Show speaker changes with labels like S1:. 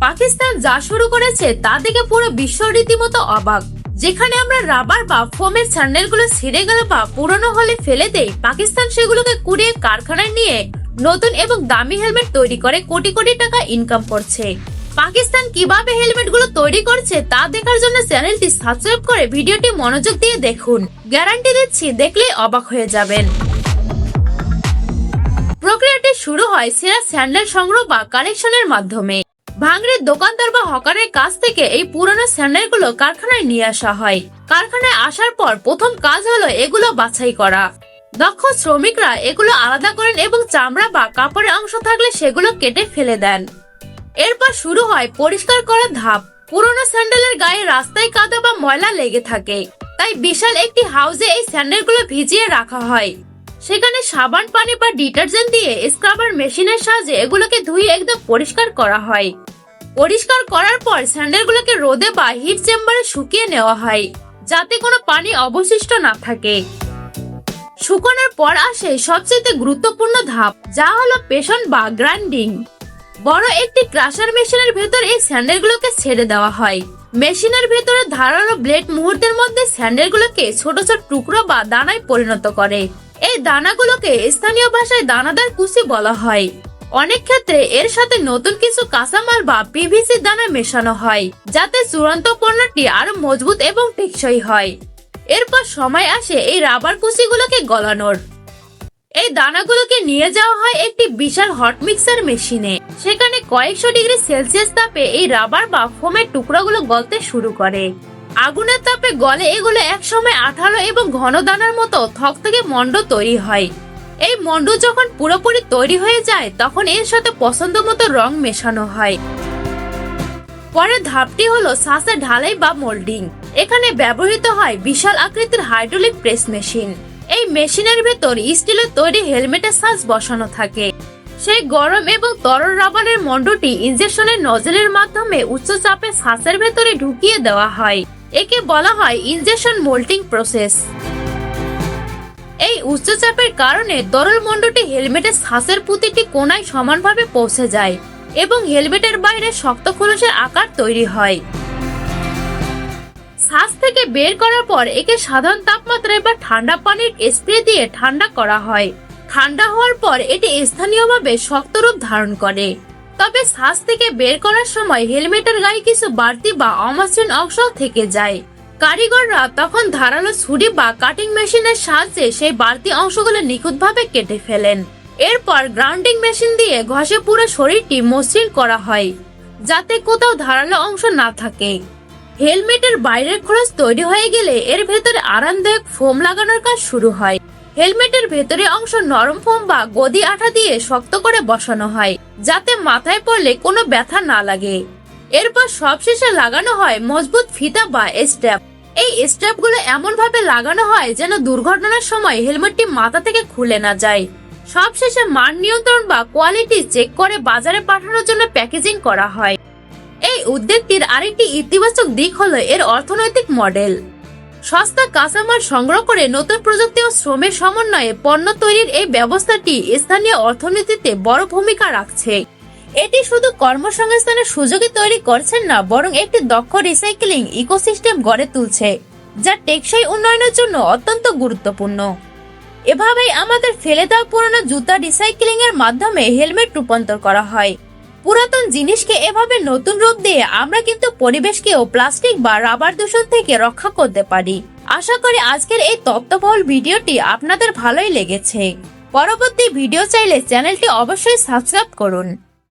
S1: পাকিস্তান যা শুরু করেছে তা দেখে পুরো বিশ্ব রীতিমতো অবাক। যেখানে আমরা রাবার বা ফোমের স্যান্ডেলগুলো ছিঁড়ে গেলে বা পুরনো হলে ফেলে দেই, পাকিস্তান সেগুলোকে কুড়িয়ে কারখানায় নিয়ে নতুন এবং দামি হেলমেট তৈরি করে কোটি কোটি টাকা ইনকাম করছে। পাকিস্তান কিভাবে হেলমেটগুলো তৈরি করছে তা দেখার জন্য চ্যানেলটি সাবস্ক্রাইব করে ভিডিওটি মনোযোগ দিয়ে দেখুন। গ্যারান্টি দিচ্ছি, দেখলে অবাক হয়ে যাবেন। প্রক্রিয়াটি শুরু হয় সেরা স্যান্ডেল সংগ্রহ বা কালেকশনের মাধ্যমে। ভাঙড়ের দোকানদার বা হকারের কাছ থেকে এই পুরনো স্যান্ডেলগুলো কারখানায় নিয়ে আসা হয়। কারখানায় আসার পর প্রথম কাজ হলো এগুলো বাছাই করা। দক্ষ শ্রমিকরা এগুলো আলাদা করেন এবং চামড়া বা কাপড়ের অংশ থাকলে সেগুলো কেটে ফেলে দেন। এরপর শুরু হয় পরিষ্কার করার ধাপ। পুরনো স্যান্ডেলের গায়ে রাস্তায় কাদা বা ময়লা লেগে থাকে, তাই বিশাল একটি হাউজে এই স্যান্ডেলগুলো ভিজিয়ে রাখা হয়। সেখানে সাবান পানি বা ডিটারজেন্ট দিয়ে স্ক্রাবার মেশিনের সাহায্যে এগুলোকে ধুয়ে একদম পরিষ্কার করা হয়। পরিষ্কার করার পর স্যান্ডেলগুলোকে রোদে বা হিট চেম্বারে শুকিয়ে নেওয়া হয়, যাতে কোনো পানি অবশিষ্ট না থাকে। শুকানোর পর আসে সবচেয়ে গুরুত্বপূর্ণ ধাপ, যা হলো পেশন বা গ্রাইন্ডিং। বড় একটি ক্রাশার মেশিনের ভেতর এই স্যান্ডেলগুলোকে ছেড়ে দেওয়া হয়। মেশিনের ভেতরে ধারালো ব্লেড মুহূর্তের মধ্যে স্যান্ডেলগুলোকে ছোট ছোট টুকরো বা দানায় পরিণত করে। এই দানাগুলোকে স্থানীয় ভাষায় দানাদার কুচি বলা হয়। অনেক ক্ষেত্রে এর সাথে নতুন কিছু কাঁচামাল বা পিভিসি দানা মেশানো হয়, যাতে চূড়ান্ত পণ্যটি আরো মজবুত এবং টেকসই হয়। এরপর সময় আসে এই রাবার কুচিগুলোকে গলানোর। এই দানাগুলোকে নিয়ে যাওয়া হয় একটি বিশাল হট মিক্সার মেশিনে। সেখানে কয়েকশো ডিগ্রি সেলসিয়াস তাপে এই রাবার বা ফোমের টুকরাগুলো গলতে শুরু করে। আগুনের তাপে গলে এগুলো একসময় আঠালো এবং ঘন দানার মতো থকথকে মন্ড তৈরি হয়। এই মন্ড যখন পুরোপুরি তৈরি হয়ে যায়, তখন এর সাথে পছন্দ মতো রং মেশানো হয়। পরের ধাপটি হলো ছাঁচে ঢালাই বা মোল্ডিং। এখানে ব্যবহৃত হয় বিশাল আকৃতির হাইড্রোলিক প্রেস মেশিন। এই মেশিনের ভেতর স্টিলের তৈরি হেলমেটের ছাঁচ বসানো থাকে। সেই গরম এবং তরল রাবারের মন্ডটি ইনজেকশনের নজলের মাধ্যমে উচ্চ চাপে ছাঁচের ভেতরে ঢুকিয়ে দেওয়া হয়। একে বলা হয় ইনজেকশন মোল্ডিং প্রসেস। এই উচ্চ চাপের কারণে তরল মন্ডটি হেলমেটের ছাঁচের প্রতিটি কোণায় সমানভাবে পৌঁছে যায় এবং হেলমেটের বাইরে শক্ত খোলসের আকার তৈরি হয়। ছাঁচ থেকে বের করার পর একে সাধারণ তাপমাত্রায় বা ঠান্ডা পানির স্প্রে দিয়ে ঠান্ডা করা হয়। ঠান্ডা হওয়ার পর এটি স্থানীয়ভাবে শক্ত রূপ ধারণ করে। তবে ছাঁচ থেকে বের করার সময় হেলমেটের গায়ে কিছু বাড়তি বা অমসৃণ অংশ থেকে যায়। কারিগররা তখন ধারালো ছুরি বা কাটিং মেশিনের সাহায্যে সেই বাড়তি অংশগুলো নিখুঁতভাবে কেটে ফেলেন। এরপর গ্রাউন্ডিং মেশিন দিয়ে ঘষে পুরো শরীরটি মসৃণ করা হয়, যাতে কোথাও ধারালো অংশ না থাকে। হেলমেটের বাইরের খোলস তৈরি হয়ে গেলে এর ভেতরে আরামদায়ক ফোম লাগানোর কাজ শুরু হয়। হেলমেটের ভেতরে অংশ নরম ফোম বা গদি আঠা দিয়ে শক্ত করে বসানো হয়, যাতে মাথায় পড়লে কোনো ব্যথা না লাগে। এরপর সবশেষে লাগানো হয় মজবুত ফিতা বা স্ট্র্যাপ। এই স্ট্র্যাপগুলো এমন ভাবে লাগানো হয় যেন দুর্ঘটনার সময় হেলমেটটি মাথা থেকে খুলে না যায়। সবশেষে মান নিয়ন্ত্রণ বা কোয়ালিটি চেক করে বাজারে পাঠানোর জন্য প্যাকেজিং করা হয়। এই উদ্যোগটির আরেকটি ইতিবাচক দিক হলো এর অর্থনৈতিক মডেল। সস্তা কাঁচামাল সংগ্রহ করে নতুন প্রযুক্তি ও শ্রমের সমন্বয়ে পণ্য তৈরির এই ব্যবস্থাটি স্থানীয় অর্থনীতিতে বড় ভূমিকা রাখছে। এটি শুধু কর্মসংস্থানের সুযোগই তৈরি করছেন না, বরং একটি দক্ষ রিসাইক্লিং ইকোসিস্টেম গড়ে তুলছে, যা টেকসই উন্নয়নের জন্য অত্যন্ত গুরুত্বপূর্ণ। এভাবেই আমাদের ফেলে দেওয়া পুরনো জুতা রিসাইক্লিং এর মাধ্যমে হেলমেট রূপান্তর করা হয়। পুরাতন জিনিসকে এভাবে নতুন রূপ দিয়ে আমরা কিন্তু পরিবেশকেও প্লাস্টিক বা রাবার দূষণ থেকে রক্ষা করতে পারি। আশা করি আজকের এই তথ্যবহুল ভিডিওটি আপনাদের ভালোই লেগেছে। পরবর্তী ভিডিও চাইলে চ্যানেলটি অবশ্যই সাবস্ক্রাইব করুন।